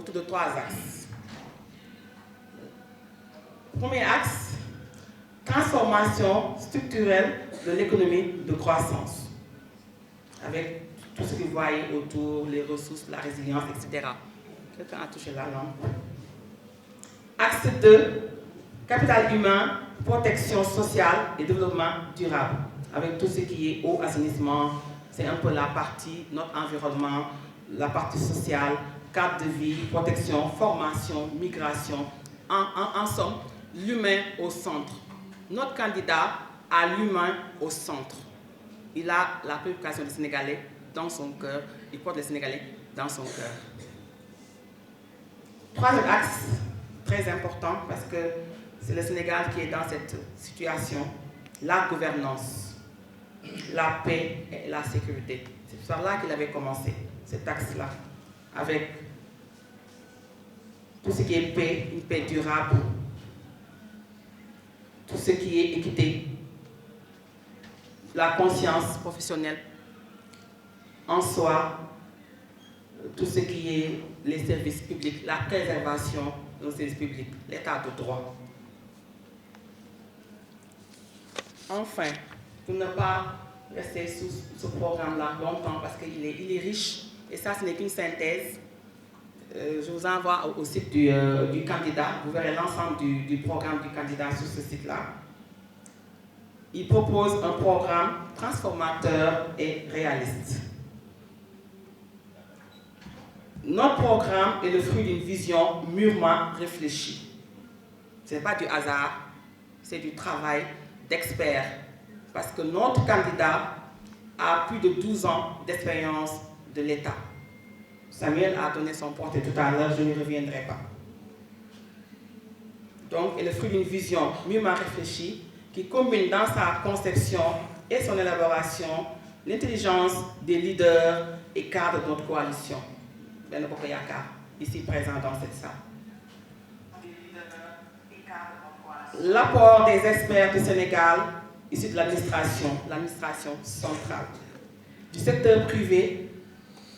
autour de 3 axes. Premier axe, transformation structurelle de l'économie de croissance, avec tout ce que vous voyez autour, les ressources, la résilience, etc. Quelqu'un a touché la lampe. Axe 2, capital humain, protection sociale et développement durable, avec tout ce qui est eau, assainissement, c'est un peu la partie, notre environnement, la partie sociale, cadre de vie, protection, formation, migration, en somme, l'humain au centre. Notre candidat a l'humain au centre. Il a la préoccupation des Sénégalais dans son cœur, il porte les Sénégalais dans son cœur. Troisième axe, très important parce que c'est le Sénégal qui est dans cette situation, la gouvernance, la paix et la sécurité. C'est par là qu'il avait commencé, cet axe-là, avec tout ce qui est paix, une paix durable, tout ce qui est équité, la conscience professionnelle en soi, tout ce qui est les services publics, la préservation de nos services publics, l'état de droit. Enfin, pour ne pas rester sous ce programme-là longtemps, parce qu'il est riche, et ça, ce n'est qu'une synthèse. Je vous envoie au site du candidat, vous verrez l'ensemble du programme du candidat sur ce site-là. Il propose un programme transformateur et réaliste. Notre programme est le fruit d'une vision mûrement réfléchie. Ce n'est pas du hasard, c'est du travail d'experts. Parce que notre candidat a plus de 12 ans d'expérience de l'État. Samuel a donné son portrait tout à l'heure, je n'y reviendrai pas. Donc, il est le fruit d'une vision mûrement réfléchie qui combine dans sa conception et son élaboration l'intelligence des leaders et cadres de notre coalition. Ben Bokoyaka, ici présent dans cette salle. L'apport des experts du Sénégal issus de l'administration centrale, du secteur privé.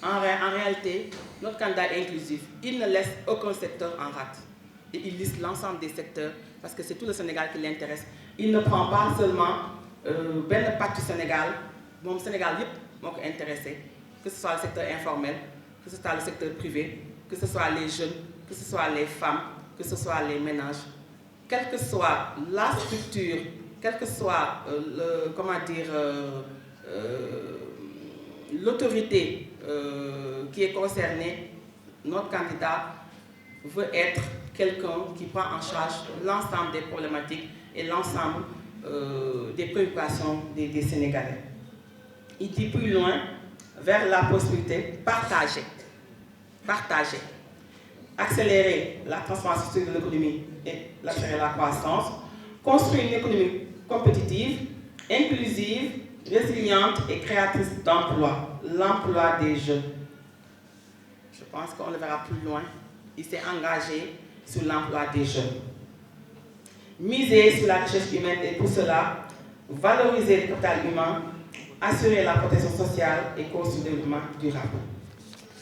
En réalité, notre candidat est inclusif. Il ne laisse aucun secteur en rate. Et il liste l'ensemble des secteurs parce que c'est tout le Sénégal qui l'intéresse. Il ne prend pas seulement ben partie du Sénégal, mon Sénégal est intéressé, que ce soit le secteur informel, que ce soit le secteur privé, que ce soit les jeunes, que ce soit les femmes, que ce soit les ménages. Quelle que soit la structure, quelle que soit l'autorité qui est concernée, notre candidat veut être quelqu'un qui prend en charge l'ensemble des problématiques et l'ensemble des préoccupations des Sénégalais. Il dit plus loin vers la possibilité partager, accélérer la transformation de l'économie et accélérer la croissance, construire une économie compétitive, inclusive, résiliente et créatrice d'emplois, l'emploi des jeunes. Je pense qu'on le verra plus loin. Il s'est engagé sur l'emploi des jeunes. Miser sur la recherche humaine et pour cela, valoriser le capital humain, assurer la protection sociale et construire le développement durable.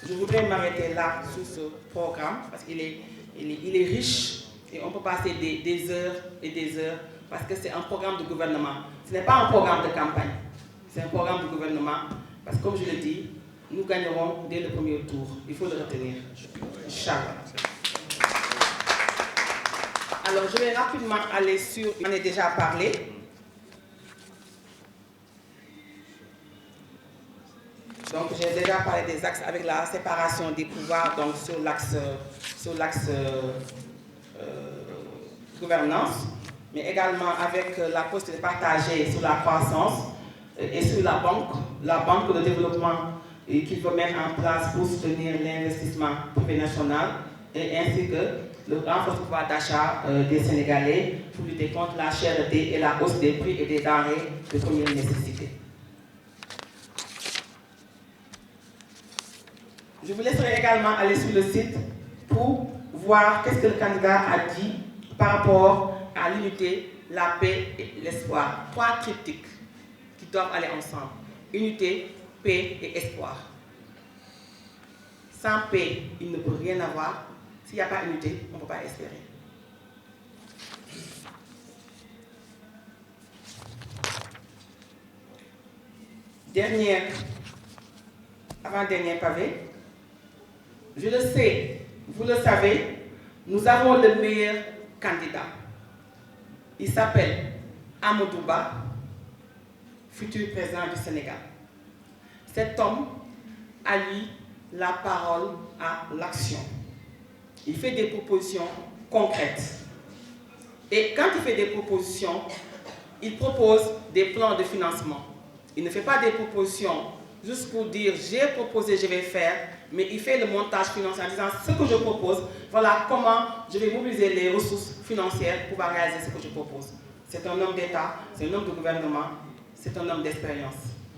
Je voudrais m'arrêter là sur ce programme parce qu'il est riche et on peut passer des heures et des heures parce que c'est un programme de gouvernement. Ce n'est pas un programme de campagne, c'est un programme de gouvernement parce que comme je le dis, nous gagnerons dès le premier tour. Il faut le retenir. Inch'Allah. Alors je vais rapidement aller sur, j'en ai déjà parlé. Donc j'ai déjà parlé des axes avec la séparation des pouvoirs, donc sur l'axe gouvernance, mais également avec la possibilité de partager sur la croissance et sur la banque de développement qu'il veut mettre en place pour soutenir l'investissement privé national et ainsi que le renforcement du pouvoir d'achat des Sénégalais pour lutter contre la cherté et la hausse des prix et des denrées de première nécessité. Je vous laisserai également aller sur le site pour voir qu'est-ce que le candidat a dit par rapport à l'unité, la paix et l'espoir. 3 triptyques qui doivent aller ensemble. Unité, paix et espoir. Sans paix, il ne peut rien avoir. S'il n'y a pas unité, on ne peut pas espérer. Avant-dernier pavé. Je le sais, vous le savez, nous avons le meilleur candidat. Il s'appelle Amadou Ba, futur président du Sénégal. Cet homme a, lui, la parole à l'action. Il fait des propositions concrètes. Et quand il fait des propositions, il propose des plans de financement. Il ne fait pas des propositions juste pour dire j'ai proposé, je vais faire, mais il fait le montage financier en disant ce que je propose, voilà comment je vais mobiliser les ressources financières pour pouvoir réaliser ce que je propose. C'est un homme d'État, c'est un homme de gouvernement, c'est un homme d'expérience.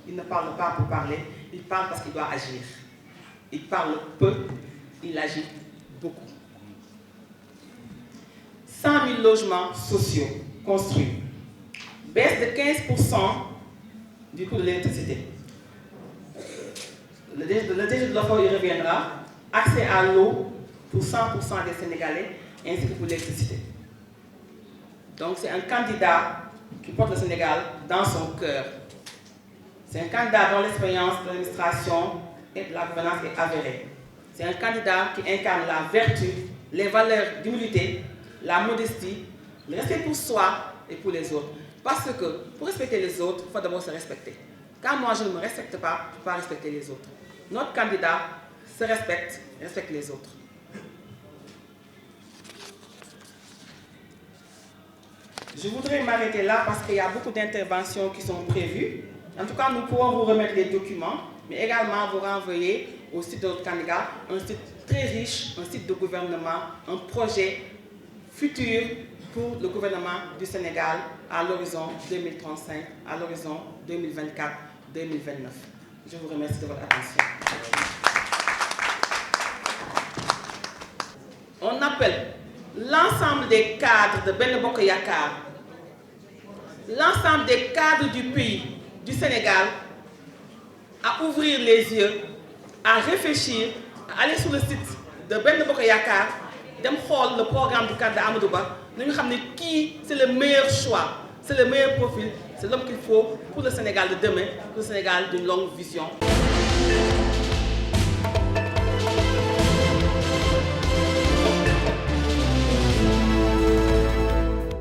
Il ne parle pas pour parler, il parle parce qu'il doit agir. Il parle peu, il agit beaucoup. 100 000 logements sociaux construits. Baisse de 15% du coût de l'électricité. Le DG de l'offre y reviendra. Accès à l'eau pour 100% des Sénégalais, ainsi que pour l'électricité. Donc c'est un candidat qui porte le Sénégal dans son cœur. C'est un candidat dont l'expérience de l'administration et de la gouvernance est avérée. C'est un candidat qui incarne la vertu, les valeurs d'humilité, la modestie, le respect pour soi et pour les autres. Parce que pour respecter les autres, il faut d'abord se respecter. Quand moi je ne me respecte pas, je ne peux pas respecter les autres. Notre candidat se respecte les autres. Je voudrais m'arrêter là parce qu'il y a beaucoup d'interventions qui sont prévues. En tout cas, nous pourrons vous remettre les documents, mais également vous renvoyer au site de notre candidat, un site très riche, un site de gouvernement, un projet futur pour le gouvernement du Sénégal à l'horizon 2035, à l'horizon 2024-2029. Je vous remercie de votre attention. On appelle l'ensemble des cadres de Benno Bokk Yakaar, l'ensemble des cadres du pays, du Sénégal, à ouvrir les yeux, à réfléchir, à aller sur le site de Benno Bokk Yakaar, dem xool le programme du candidat Amadou Ba, nous savons qui c'est le meilleur choix, c'est le meilleur profil, c'est l'homme qu'il faut pour le Sénégal de demain, pour le Sénégal d'une longue vision.